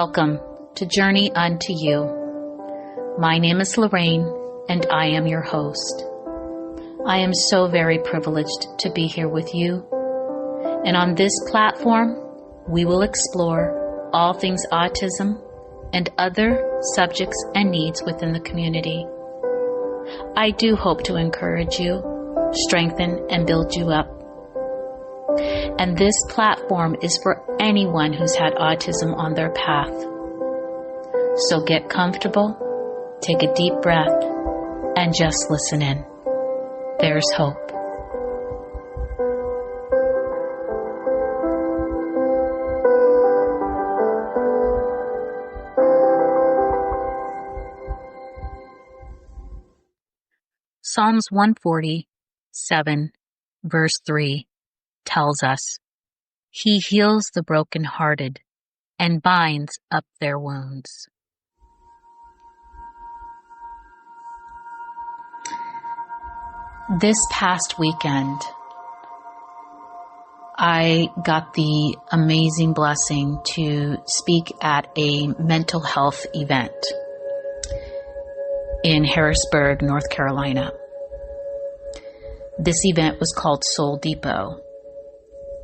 Welcome to Journey Unto You. My name is Lorraine, and I am your host. I am so very privileged to be here with you. And on this platform, we will explore all things autism and other subjects and needs within the community. I do hope to encourage you, strengthen, and build you up. And this platform is for anyone who's had autism on their path. So get comfortable, take a deep breath, and just listen in. There's hope. Psalms 147, verse 3 tells us, He heals the brokenhearted and binds up their wounds. This past weekend, I got the amazing blessing to speak at a mental health event in Harrisburg, North Carolina. This event was called Soul Depot,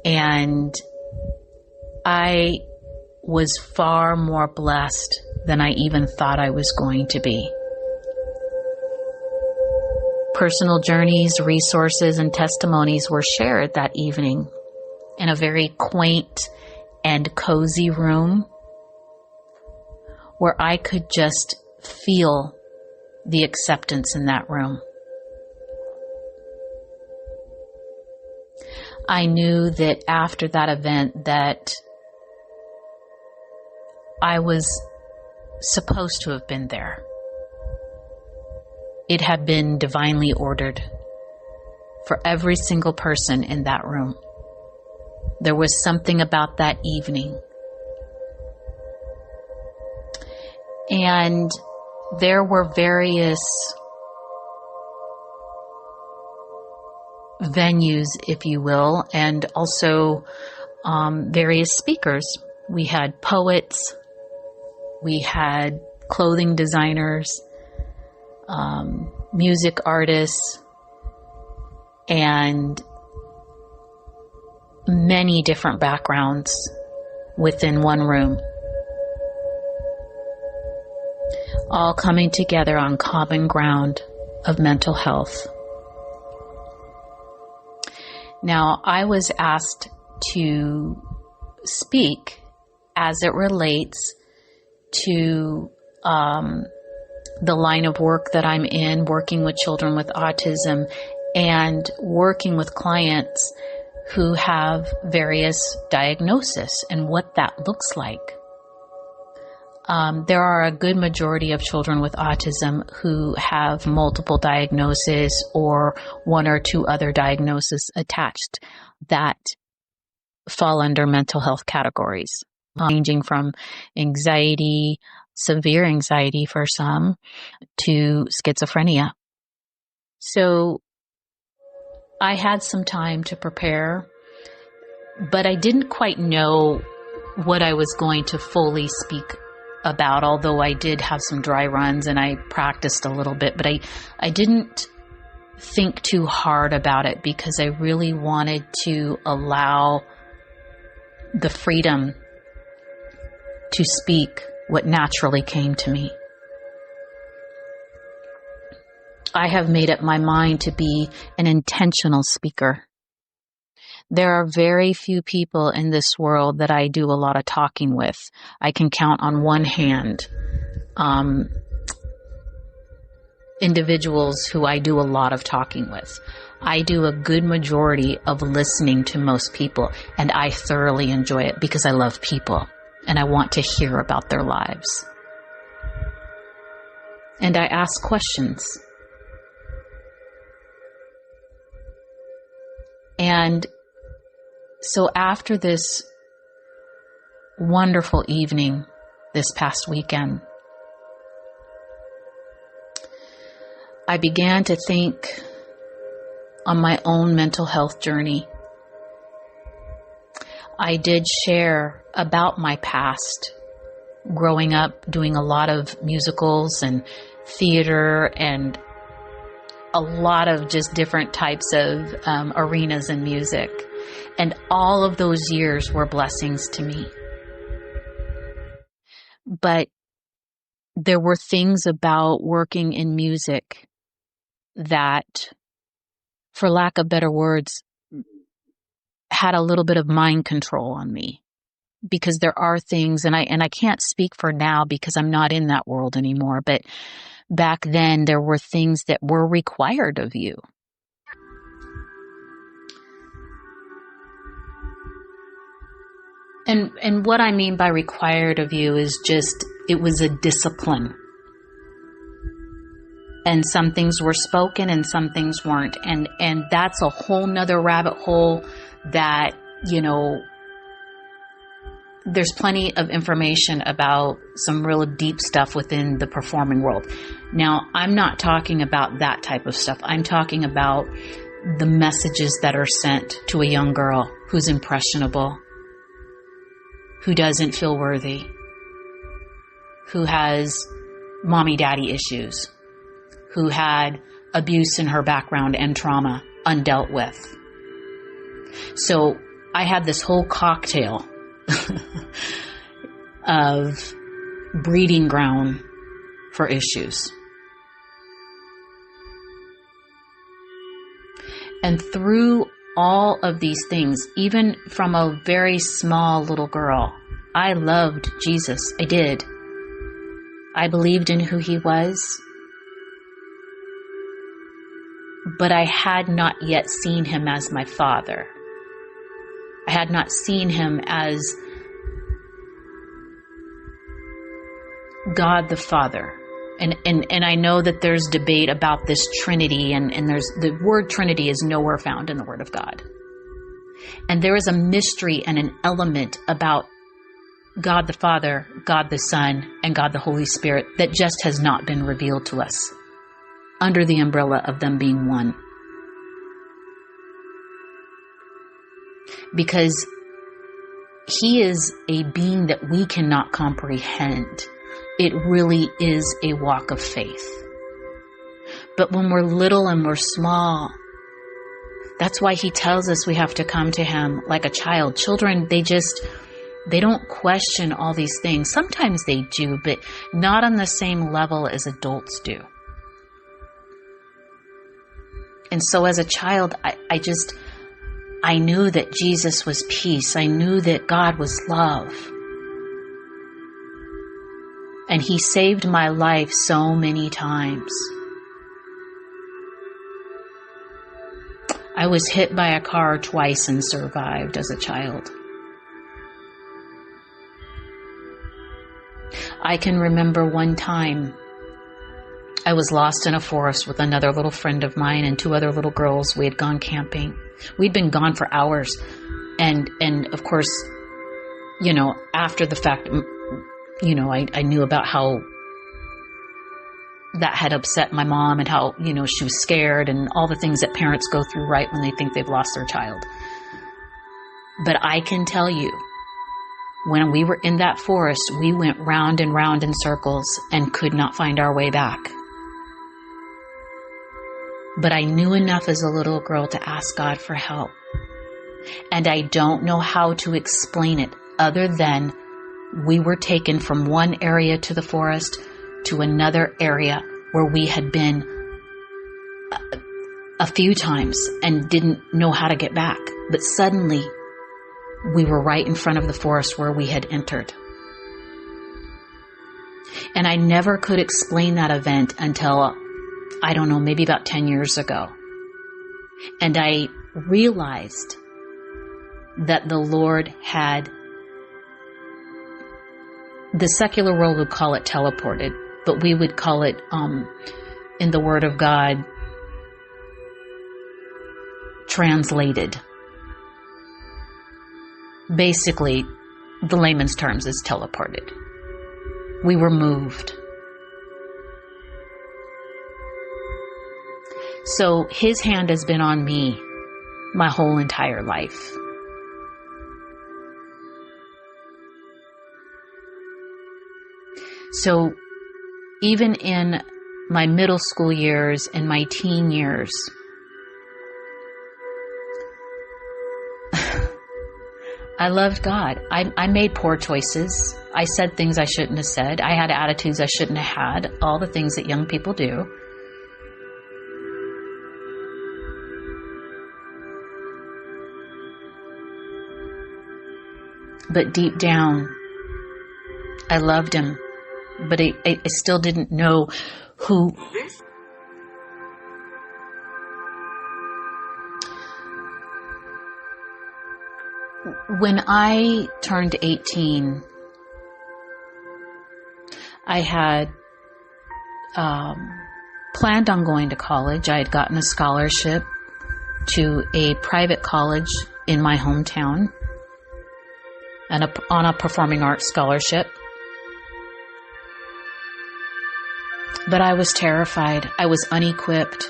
and I was far more blessed than I even thought I was going to be. Personal journeys, resources, and testimonies were shared that evening in a very quaint and cozy room where I could just feel the acceptance in that room. I knew that after that event that I was supposed to have been there. It had been divinely ordered for every single person in that room. There was something about that evening. And there were various venues, if you will, and also various speakers. We had poets, we had clothing designers, music artists, and many different backgrounds within one room, all coming together on common ground of mental health. Now, I was asked to speak as it relates to the line of work that I'm in, working with children with autism and working with clients who have various diagnoses and what that looks like. There are a good majority of children with autism who have multiple diagnoses or one or two other diagnoses attached that fall under mental health categories, ranging from anxiety, severe anxiety for some, to schizophrenia. So I had some time to prepare, but I didn't quite know what I was going to fully speak about, although I did have some dry runs and I practiced a little bit, but I didn't think too hard about it because I really wanted to allow the freedom to speak what naturally came to me. I have made up my mind to be an intentional speaker. There are very few people in this world that I do a lot of talking with. I can count on one hand individuals who I do a lot of talking with. I do a good majority of listening to most people, and I thoroughly enjoy it because I love people and I want to hear about their lives. And I ask questions. And so after this wonderful evening this past weekend, I began to think on my own mental health journey. I did share about my past growing up doing a lot of musicals and theater and a lot of just different types of arenas in music. And all of those years were blessings to me. But there were things about working in music that, for lack of better words, had a little bit of mind control on me. Because there are things, and I can't speak for now because I'm not in that world anymore, but back then there were things that were required of you. And what I mean by required of you is just, it was a discipline. And some things were spoken and some things weren't. And that's a whole nother rabbit hole that, you know, there's plenty of information about some real deep stuff within the performing world. Now, I'm not talking about that type of stuff. I'm talking about the messages that are sent to a young girl who's impressionable, who doesn't feel worthy, who has mommy-daddy issues, who had abuse in her background and trauma undealt with. So I had this whole cocktail of breeding ground for issues. And through all of these things, even from a very small little girl, I loved Jesus. I did. I believed in who he was. But I had not yet seen him as my father. I had not seen him as God the Father. And I know that there's debate about this Trinity, and there's the word Trinity is nowhere found in the Word of God. And there is a mystery and an element about God the Father, God the Son, and God the Holy Spirit that just has not been revealed to us under the umbrella of them being one. Because he is a being that we cannot comprehend. It really is a walk of faith. But when we're little and we're small, that's why he tells us we have to come to him like a child. Children, they don't question all these things. Sometimes they do, but not on the same level as adults do. And so as a child, I knew that Jesus was peace. I knew that God was love. And he saved my life so many times. I was hit by a car twice and survived as a child. I can remember one time I was lost in a forest with another little friend of mine and two other little girls. We had gone camping. We'd been gone for hours. And of course, you know, after the fact, you know, I knew about how that had upset my mom and how, you know, she was scared and all the things that parents go through right when they think they've lost their child. But I can tell you, when we were in that forest, we went round and round in circles and could not find our way back. But I knew enough as a little girl to ask God for help. And I don't know how to explain it other than we were taken from one area to the forest to another area where we had been a few times and didn't know how to get back. But suddenly we were right in front of the forest where we had entered. And I never could explain that event until, I don't know, maybe about 10 years ago. And I realized that the Lord had, the secular world would call it teleported, but we would call it, in the Word of God, translated. Basically, the layman's terms is teleported. We were moved. So his hand has been on me my whole entire life. So even in my middle school years and my teen years, I loved God. I made poor choices. I said things I shouldn't have said. I had attitudes I shouldn't have had. All the things that young people do. But deep down, I loved him. But I still didn't know who. When I turned 18, I had planned on going to college. I had gotten a scholarship to a private college in my hometown, and on a performing arts scholarship. But I was terrified. I was unequipped.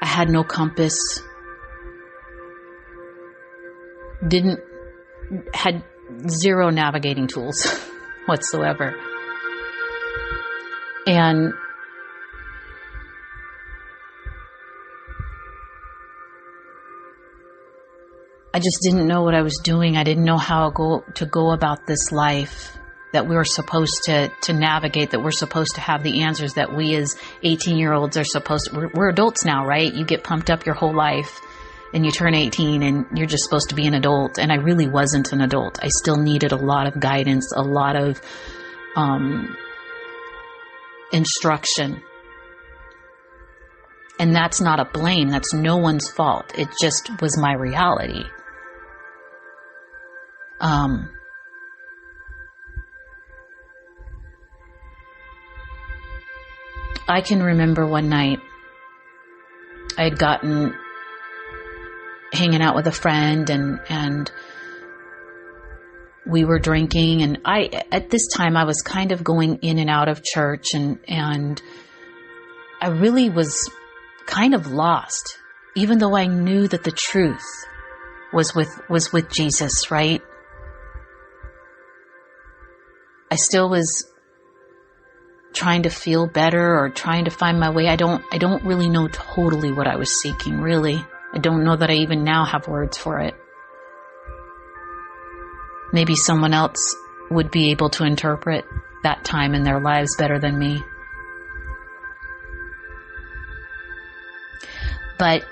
I had no compass. Had zero navigating tools whatsoever. And I just didn't know what I was doing. I didn't know how to go about this life that we were supposed to navigate, that we're supposed to have the answers, that we as 18-year-olds are supposed to. We're adults now, right? You get pumped up your whole life and you turn 18 and you're just supposed to be an adult. And I really wasn't an adult. I still needed a lot of guidance, a lot of instruction. And that's not a blame. That's no one's fault. It just was my reality. I can remember one night I had gotten hanging out with a friend and we were drinking, and at this time I was kind of going in and out of church, and I really was kind of lost, even though I knew that the truth was with Jesus, right? I still was trying to feel better or trying to find my way. I don't really know totally what I was seeking, really. I don't know that I even now have words for it. Maybe someone else would be able to interpret that time in their lives better than me. But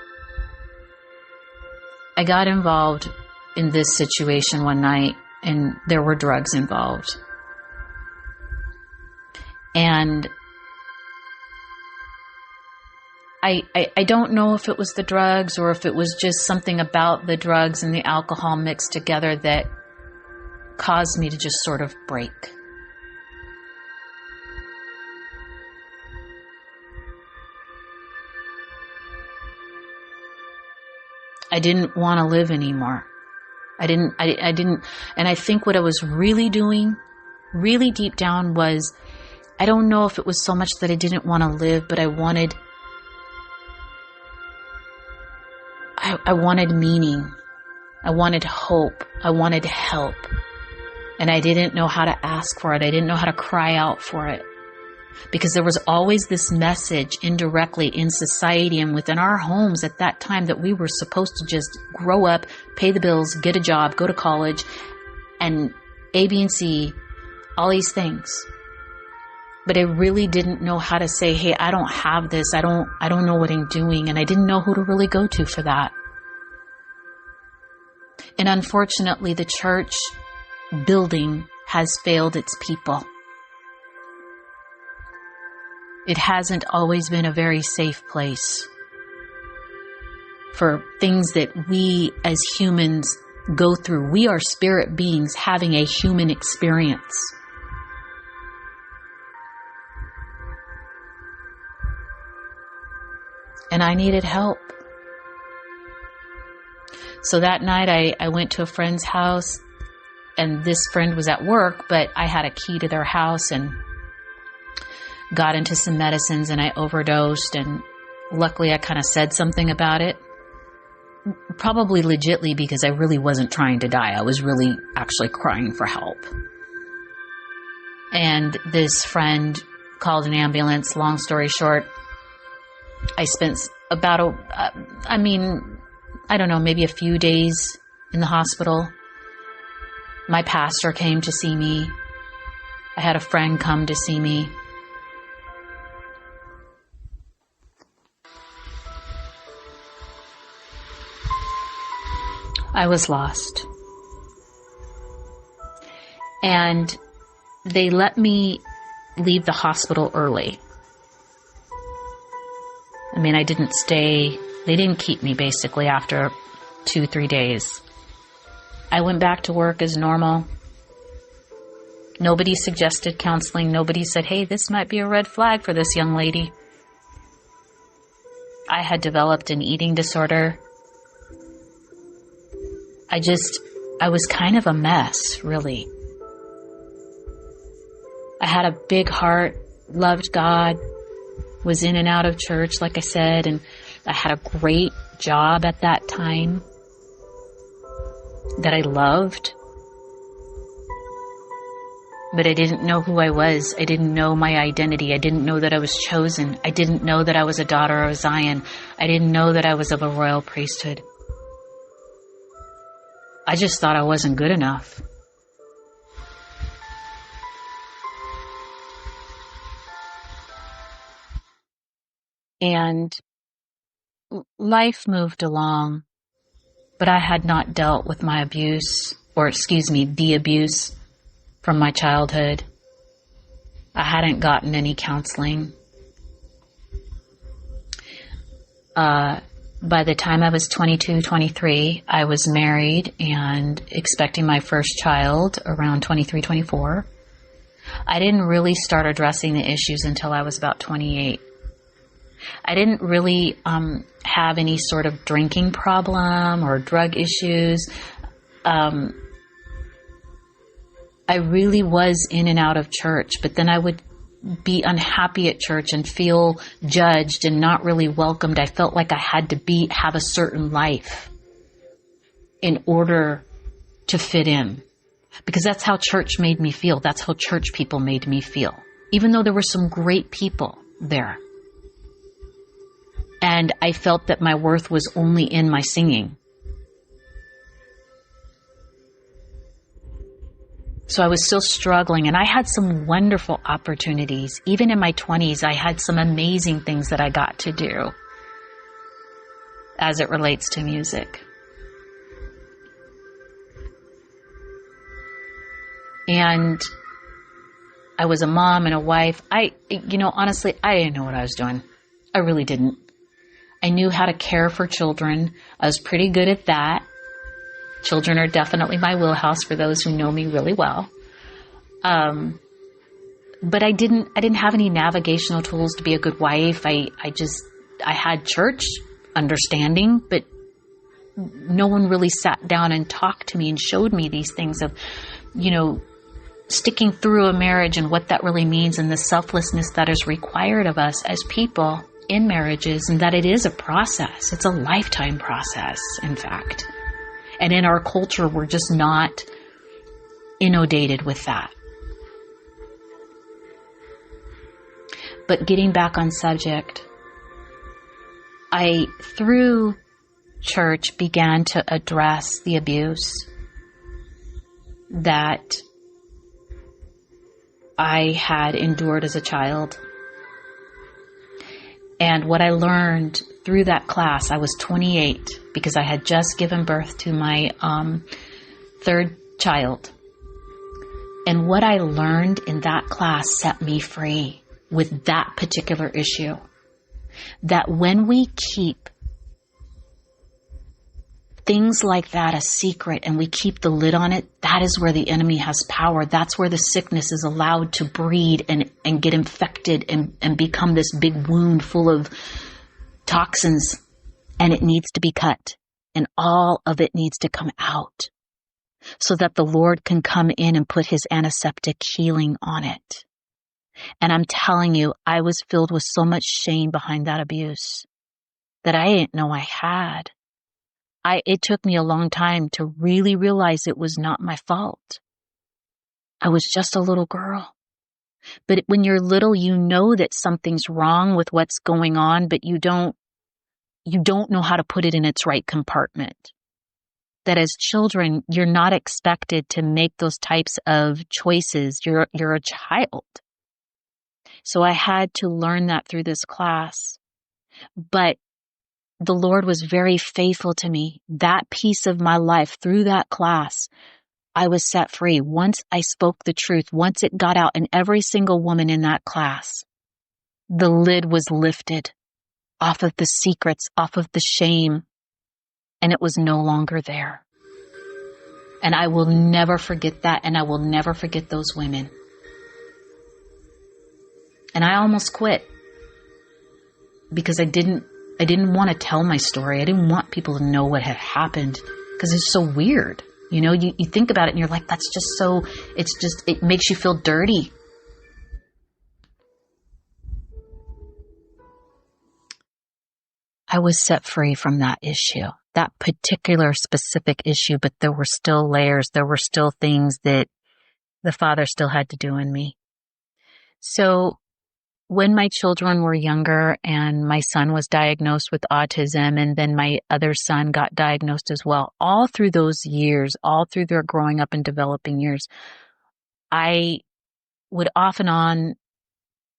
I got involved in this situation one night, and there were drugs involved. And I don't know if it was the drugs or if it was just something about the drugs and the alcohol mixed together that caused me to just sort of break. I didn't want to live anymore. I didn't, and I think what I was really doing, really deep down, was, I don't know if it was so much that I didn't want to live, but I wanted meaning. I wanted hope. I wanted help. And I didn't know how to ask for it. I didn't know how to cry out for it. Because there was always this message indirectly in society and within our homes at that time that we were supposed to just grow up, pay the bills, get a job, go to college, and A, B, and C, all these things. But I really didn't know how to say, hey, I don't have this. I don't know what I'm doing. And I didn't know who to really go to for that. And unfortunately, the church building has failed its people. It hasn't always been a very safe place for things that we as humans go through. We are spirit beings having a human experience. And I needed help. So that night I went to a friend's house, and this friend was at work, but I had a key to their house and got into some medicines, and I overdosed, and luckily I kind of said something about it. Probably legitly because I really wasn't trying to die. I was really actually crying for help. And this friend called an ambulance. Long story short, I spent about I don't know, maybe a few days in the hospital. My pastor came to see me. I had a friend come to see me. I was lost. And they let me leave the hospital early. I mean, I didn't stay. They didn't keep me basically after 2-3 days. I went back to work as normal. Nobody suggested counseling. Nobody said, hey, this might be a red flag for this young lady. I had developed an eating disorder. I was kind of a mess, really. I had a big heart, loved God, was in and out of church, like I said, and I had a great job at that time that I loved. But I didn't know who I was. I didn't know my identity. I didn't know that I was chosen. I didn't know that I was a daughter of Zion. I didn't know that I was of a royal priesthood. I just thought I wasn't good enough. And life moved along, but I had not dealt with my abuse, the abuse from my childhood. I hadn't gotten any counseling. By the time I was 22, 23, I was married and expecting my first child around 23, 24. I didn't really start addressing the issues until I was about 28. I didn't really have any sort of drinking problem or drug issues. I really was in and out of church, but then I would be unhappy at church and feel judged and not really welcomed. I felt like I had to have a certain life in order to fit in, because that's how church made me feel. That's how church people made me feel, even though there were some great people there. And I felt that my worth was only in my singing. So I was still struggling, and I had some wonderful opportunities. Even in my 20s, I had some amazing things that I got to do as it relates to music. And I was a mom and a wife. Honestly, I didn't know what I was doing. I really didn't. I knew how to care for children. I was pretty good at that. Children are definitely my wheelhouse for those who know me really well. But I didn't have any navigational tools to be a good wife. I had church understanding, but no one really sat down and talked to me and showed me these things of, sticking through a marriage and what that really means, and the selflessness that is required of us as people in marriages, and that it is a process. It's a lifetime process, in fact. And in our culture, we're just not inundated with that. But getting back on subject, I, through church, began to address the abuse that I had endured as a child. And what I learned through that class, I was 28 because I had just given birth to my third child. And what I learned in that class set me free with that particular issue. That when we keep things like that a secret and we keep the lid on it, that is where the enemy has power. That's where the sickness is allowed to breed and get infected and become this big wound full of toxins. And it needs to be cut. And all of it needs to come out so that the Lord can come in and put his antiseptic healing on it. And I'm telling you, I was filled with so much shame behind that abuse that I didn't know I had. It took me a long time to really realize it was not my fault. I was just a little girl. But when you're little, you know that something's wrong with what's going on, but you don't know how to put it in its right compartment. That as children, you're not expected to make those types of choices. You're a child. So I had to learn that through this class. But the Lord was very faithful to me. That piece of my life through that class, I was set free. Once I spoke the truth, once it got out, and every single woman in that class, the lid was lifted off of the secrets, off of the shame, and it was no longer there. And I will never forget that, and I will never forget those women. And I almost quit because I didn't want to tell my story. I didn't want people to know what had happened because it's so weird. You know, you think about it and you're like, that's just so, it makes you feel dirty. I was set free from that issue, that particular specific issue, but there were still layers. There were still things that the Father still had to do in me. So when my children were younger and my son was diagnosed with autism and then my other son got diagnosed as well, all through those years, all through their growing up and developing years, I would off and on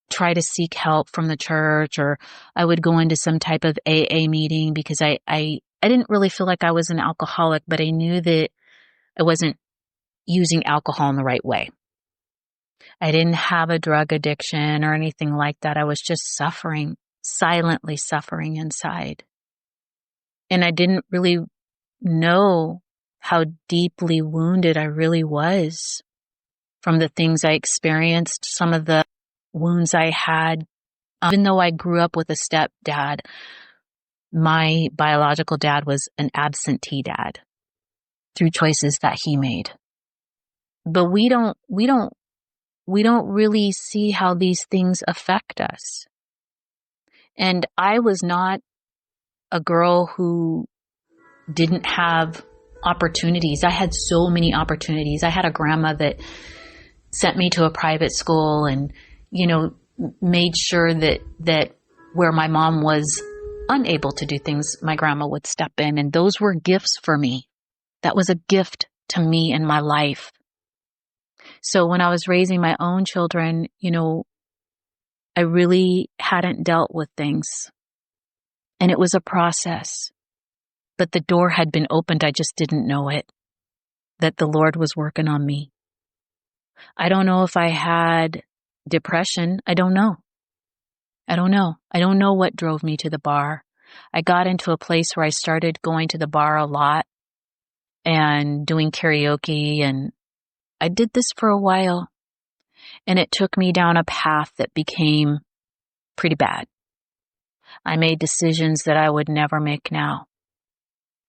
try to seek help from the church, or I would go into some type of AA meeting because I didn't really feel like I was an alcoholic, but I knew that I wasn't using alcohol in the right way. I didn't have a drug addiction or anything like that. I was just suffering, silently suffering inside. And I didn't really know how deeply wounded I really was from the things I experienced, some of the wounds I had. Even though I grew up with a stepdad, my biological dad was an absentee dad through choices that he made. But we don't really see how these things affect us. And I was not a girl who didn't have opportunities. I had so many opportunities. I had a grandma that sent me to a private school and, made sure that where my mom was unable to do things, my grandma would step in. And those were gifts for me. That was a gift to me in my life. So when I was raising my own children, I really hadn't dealt with things. And it was a process. But the door had been opened. I just didn't know it. That the Lord was working on me. I don't know if I had depression. I don't know. I don't know what drove me to the bar. I got into a place where I started going to the bar a lot and doing karaoke, and I did this for a while, and it took me down a path that became pretty bad. I made decisions that I would never make now.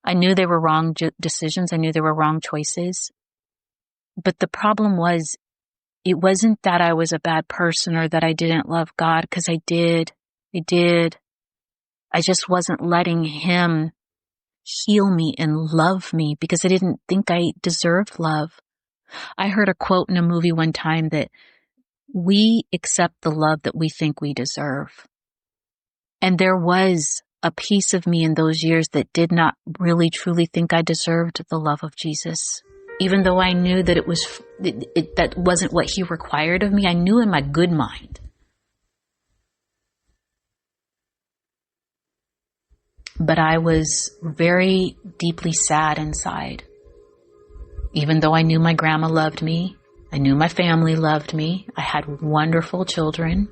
I knew they were wrong decisions. I knew they were wrong choices. But the problem was, it wasn't that I was a bad person or that I didn't love God, because I did. I just wasn't letting Him heal me and love me because I didn't think I deserved love. I heard a quote in a movie one time that we accept the love that we think we deserve. And there was a piece of me in those years that did not really truly think I deserved the love of Jesus. Even though I knew that that wasn't what He required of me, I knew in my good mind. But I was very deeply sad inside. Even though I knew my grandma loved me, I knew my family loved me, I had wonderful children.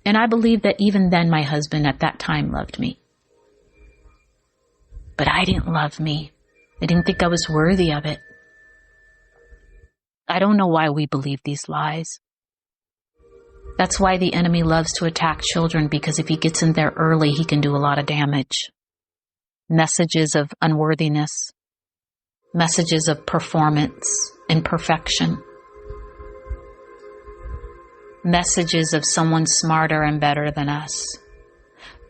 And I believe that even then my husband at that time loved me. But I didn't love me. I didn't think I was worthy of it. I don't know why we believe these lies. That's why the enemy loves to attack children, because if he gets in there early, he can do a lot of damage. Messages of unworthiness, messages of performance, imperfection, messages of someone smarter and better than us.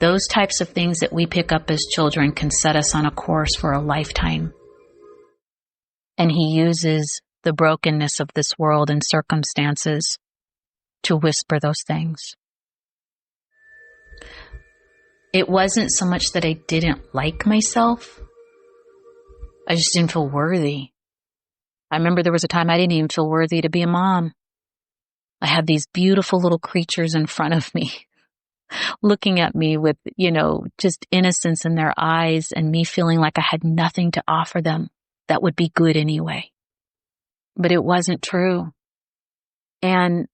Those types of things that we pick up as children can set us on a course for a lifetime. And he uses the brokenness of this world and circumstances to whisper those things. It wasn't so much that I didn't like myself. I just didn't feel worthy. I remember there was a time I didn't even feel worthy to be a mom. I had these beautiful little creatures in front of me, looking at me with, just innocence in their eyes, and me feeling like I had nothing to offer them that would be good anyway. But it wasn't true. And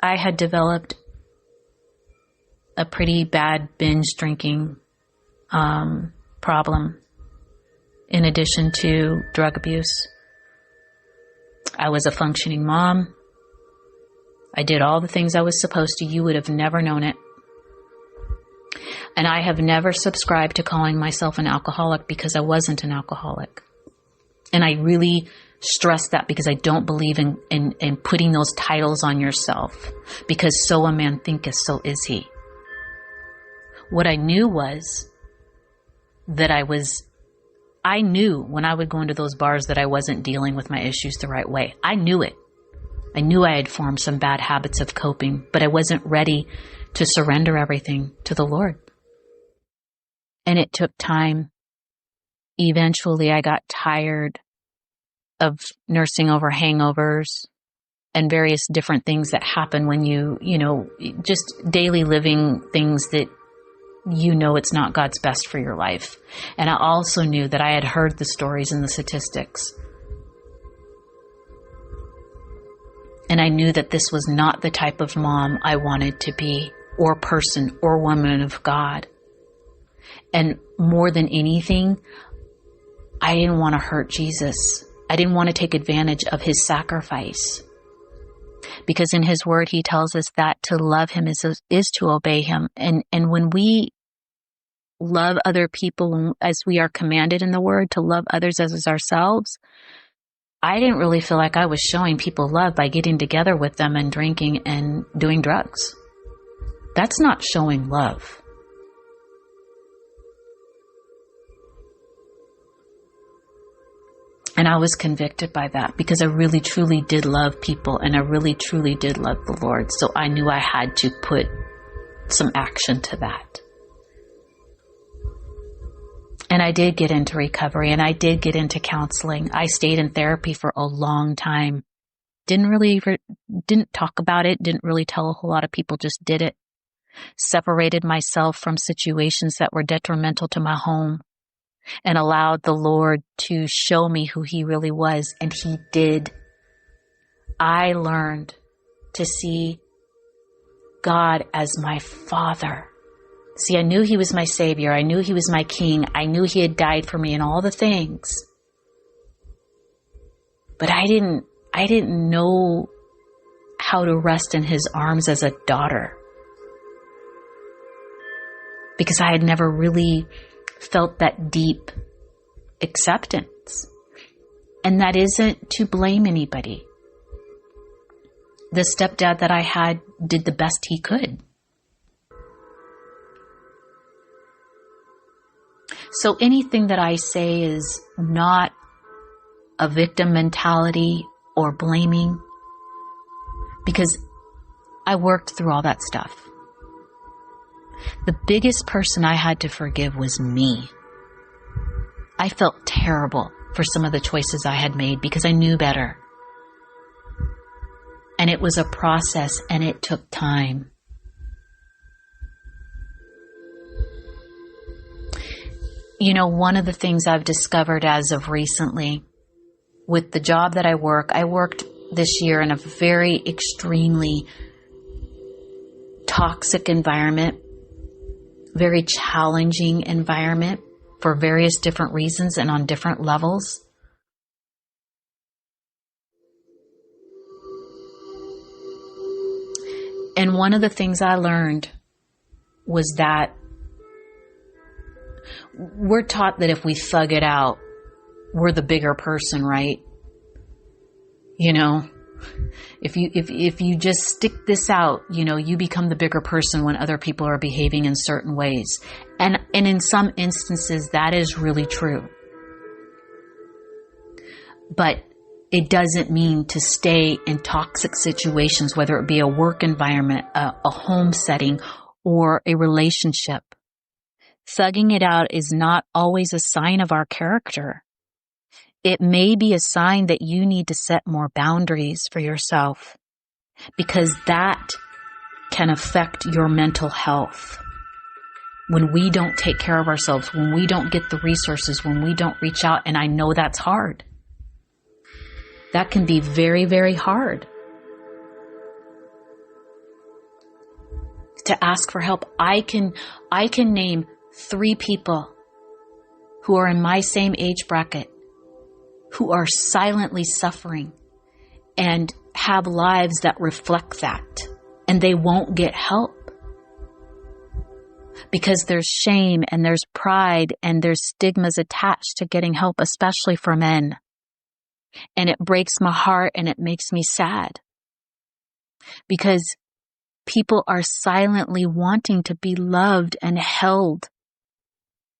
I had developed a pretty bad binge drinking problem, in addition to drug abuse. I was a functioning mom. I did all the things I was supposed to. You would have never known it. And I have never subscribed to calling myself an alcoholic because I wasn't an alcoholic. And I really stress that because I don't believe in putting those titles on yourself, because so a man thinketh, so is he. What I knew was that I knew when I would go into those bars that I wasn't dealing with my issues the right way. I knew it. I knew I had formed some bad habits of coping, but I wasn't ready to surrender everything to the Lord. And it took time. Eventually, I got tired of nursing over hangovers and various different things that happen when just daily living things that it's not God's best for your life. And I also knew that I had heard the stories and the statistics. And I knew that this was not the type of mom I wanted to be, or person, or woman of God. And more than anything, I didn't want to hurt Jesus. I didn't want to take advantage of his sacrifice. Because in his word, he tells us that to love him is to obey him. And when we love other people, as we are commanded in the word, to love others as ourselves, I didn't really feel like I was showing people love by getting together with them and drinking and doing drugs. That's not showing love. And I was convicted by that because I really truly did love people, and I really truly did love the Lord. So I knew I had to put some action to that. And I did get into recovery, and I did get into counseling. I stayed in therapy for a long time. Didn't talk about it, didn't really tell a whole lot of people, just did it. Separated myself from situations that were detrimental to my home, and allowed the Lord to show me who he really was, and he did. I learned to see God as my Father. See, I knew he was my Savior. I knew he was my King. I knew he had died for me and all the things. But I didn't know how to rest in his arms as a daughter, because I had never really felt that deep acceptance. And that isn't to blame anybody. The stepdad that I had did the best he could. So anything that I say is not a victim mentality or blaming, because I worked through all that stuff. The biggest person I had to forgive was me. I felt terrible for some of the choices I had made because I knew better. And it was a process, and it took time. One of the things I've discovered as of recently with the job that I worked this year in a very extremely toxic environment, very challenging environment for various different reasons and on different levels. And one of the things I learned was that we're taught that if we thug it out, we're the bigger person, right? If you just stick this out, you become the bigger person when other people are behaving in certain ways. And in some instances, that is really true. But It doesn't mean to stay in toxic situations, whether it be a work environment, a home setting, or a relationship. Thugging it out is not always a sign of our character. It may be a sign that you need to set more boundaries for yourself, because that can affect your mental health. When we don't take care of ourselves, when we don't get the resources, when we don't reach out, and I know that's hard. That can be very, very hard. To ask for help. I can name 3 people who are in my same age bracket who are silently suffering and have lives that reflect that, and they won't get help because there's shame and there's pride and there's stigmas attached to getting help, especially for men. And it breaks my heart and it makes me sad because people are silently wanting to be loved and held.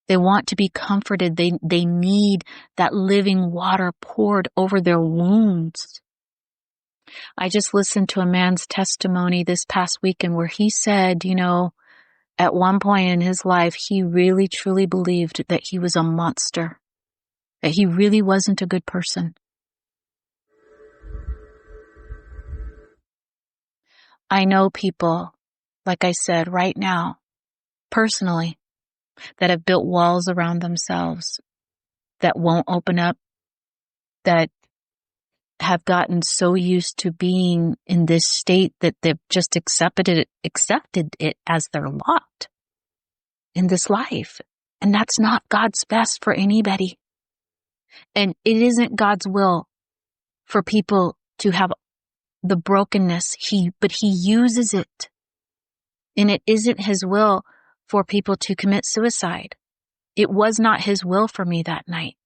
They want to be comforted. They need that living water poured over their wounds. I just listened to a man's testimony this past weekend where he said, at one point in his life, he really truly believed that he was a monster, that he really wasn't a good person. I know people, like I said, right now, personally, that have built walls around themselves, that won't open up, that have gotten so used to being in this state that they've just accepted it as their lot in this life. And that's not God's best for anybody. And it isn't God's will for people to have the brokenness, but he uses it. And it isn't his will for people to commit suicide. It was not his will for me that night.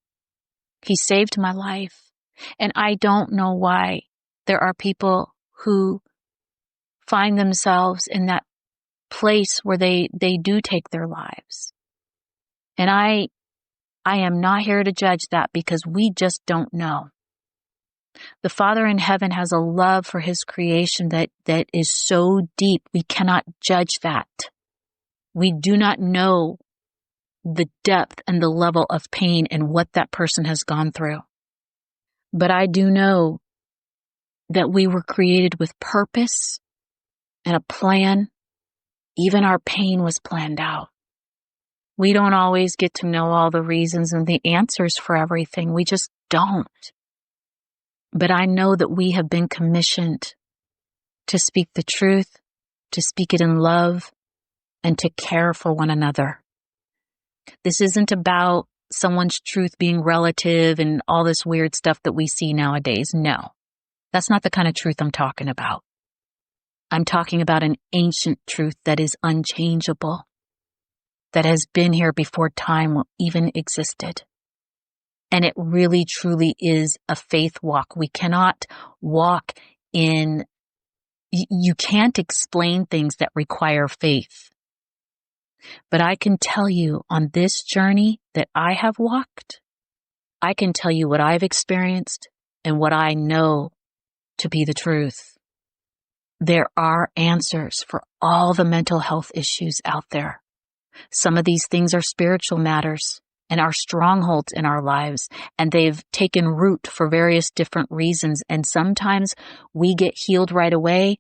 He saved my life. And I don't know why there are people who find themselves in that place where they do take their lives. And I am not here to judge that because we just don't know. The Father in heaven has a love for his creation that is so deep, we cannot judge that. We do not know the depth and the level of pain and what that person has gone through. But I do know that we were created with purpose and a plan. Even our pain was planned out. We don't always get to know all the reasons and the answers for everything. We just don't. But I know that we have been commissioned to speak the truth, to speak it in love, and to care for one another. This isn't about someone's truth being relative and all this weird stuff that we see nowadays. No, that's not the kind of truth I'm talking about. I'm talking about an ancient truth that is unchangeable, that has been here before time even existed. And it really, truly is a faith walk. We cannot walk in, you can't explain things that require faith. But I can tell you on this journey that I have walked, I can tell you what I've experienced and what I know to be the truth. There are answers for all the mental health issues out there. Some of these things are spiritual matters and are strongholds in our lives, and they've taken root for various different reasons. And sometimes we get healed right away,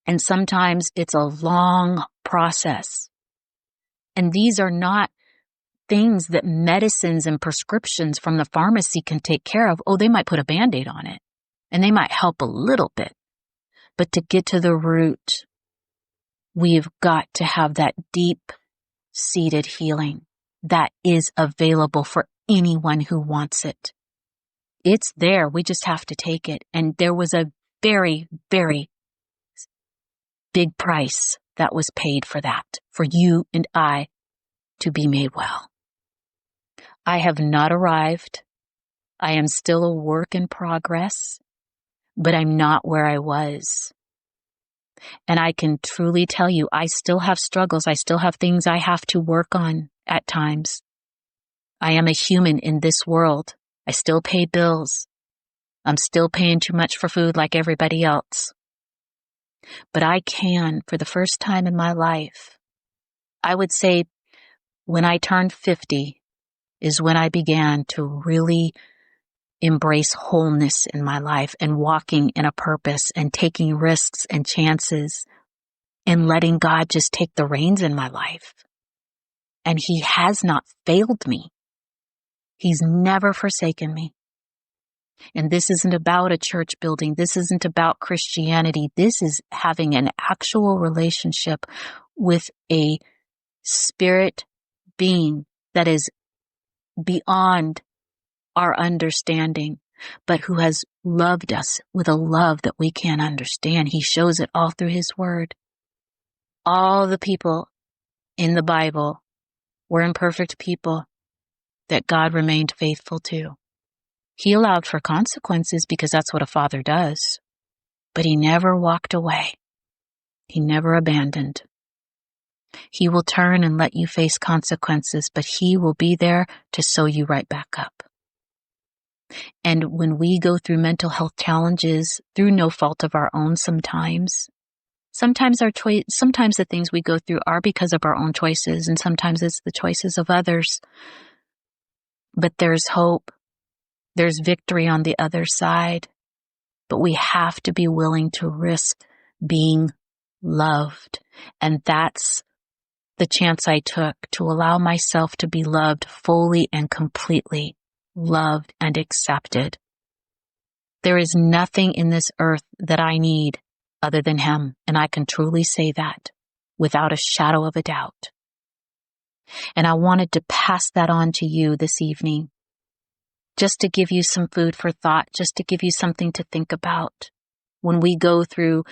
and sometimes it's a long process. And these are not things that medicines and prescriptions from the pharmacy can take care of. Oh, they might put a Band-Aid on it, and they might help a little bit. But to get to the root, we've got to have that deep-seated healing that is available for anyone who wants it. It's there. We just have to take it. And there was a very, very big price that was paid for that, for you and I to be made well. I have not arrived. I am still a work in progress, but I'm not where I was. And I can truly tell you, I still have struggles. I still have things I have to work on at times. I am a human in this world. I still pay bills. I'm still paying too much for food like everybody else. But I can, for the first time in my life, I would say when I turned 50 is when I began to really embrace wholeness in my life and walking in a purpose and taking risks and chances and letting God just take the reins in my life. And He has not failed me. He's never forsaken me. And this isn't about a church building. This isn't about Christianity. This is having an actual relationship with a spirit being that is beyond our understanding, but who has loved us with a love that we can't understand. He shows it all through His word. All the people in the Bible were imperfect people that God remained faithful to. He allowed for consequences because that's what a father does, but He never walked away. He never abandoned. He will turn and let you face consequences, but He will be there to sew you right back up. And when we go through mental health challenges through no fault of our own sometimes the things we go through are because of our own choices, and sometimes it's the choices of others. But there's hope. There's victory on the other side. But we have to be willing to risk being loved. And that's the chance I took, to allow myself to be loved fully and completely, loved and accepted. There is nothing in this earth that I need other than Him, and I can truly say that without a shadow of a doubt. And I wanted to pass that on to you this evening, just to give you some food for thought, just to give you something to think about when we go through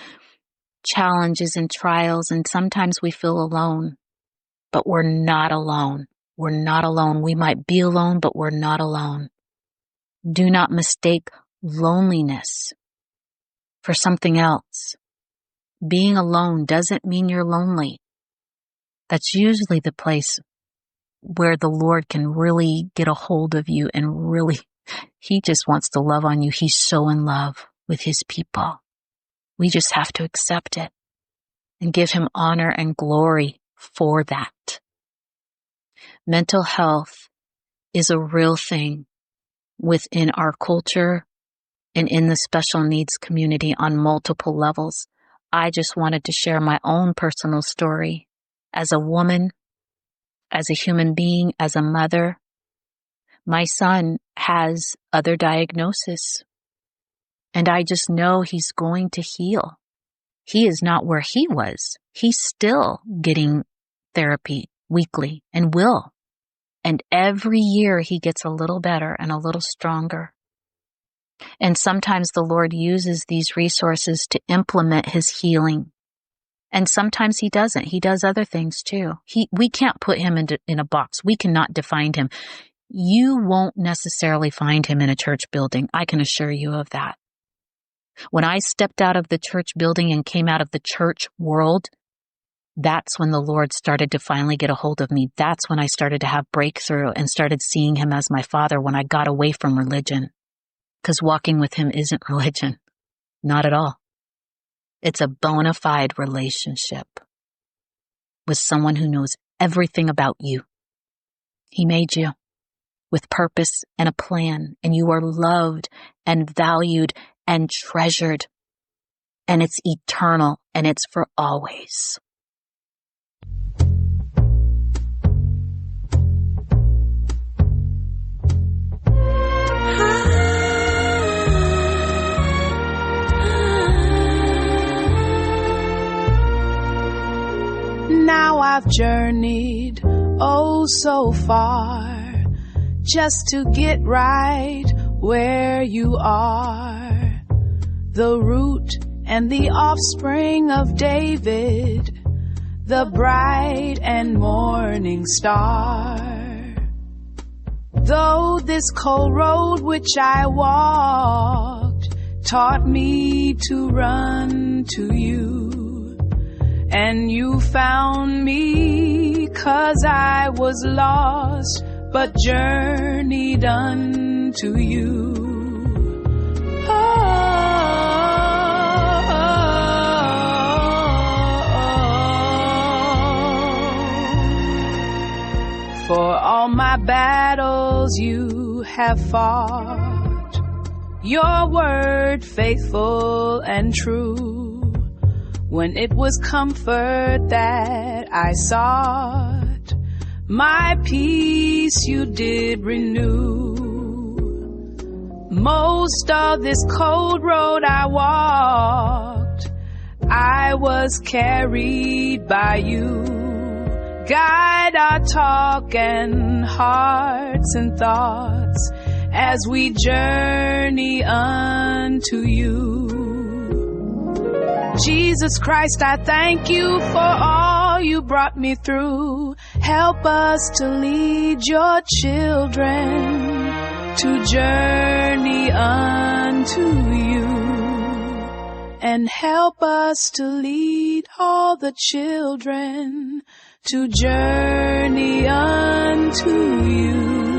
challenges and trials, and sometimes we feel alone. But we're not alone. We're not alone. We might be alone, but we're not alone. Do not mistake loneliness for something else. Being alone doesn't mean you're lonely. That's usually the place where the Lord can really get a hold of you, and really, He just wants to love on you. He's so in love with His people. We just have to accept it and give Him honor and glory for that. Mental health is a real thing within our culture and in the special needs community on multiple levels. I just wanted to share my own personal story as a woman, as a human being, as a mother. My son has other diagnosis, and I just know he's going to heal. He is not where he was. He's still getting therapy weekly and will. And every year he gets a little better and a little stronger. And sometimes the Lord uses these resources to implement His healing. And sometimes He doesn't. He does other things too. We can't put Him in a box. We cannot define Him. You won't necessarily find Him in a church building. I can assure you of that. When I stepped out of the church building and came out of the church world, that's when the Lord started to finally get a hold of me. That's when I started to have breakthrough and started seeing Him as my Father, when I got away from religion. Because walking with Him isn't religion. Not at all. It's a bona fide relationship with someone who knows everything about you. He made you with purpose and a plan, and you are loved and valued and treasured, and it's eternal, and it's for always. Now I've journeyed oh so far just to get right where you are, the root and the offspring of David, the bright and morning star. Though this cold road which I walked taught me to run to you, and you found me 'cause I was lost, but journeyed unto you. battles you have fought, your word faithful and true. When it was comfort that I sought, my peace you did renew. Most of this cold road I walked, I was carried by you. Guide our talk and hearts and thoughts as we journey unto you. Jesus Christ, I thank you for all you brought me through. Help us to lead your children to journey unto you, and help us to lead all the children to journey unto you.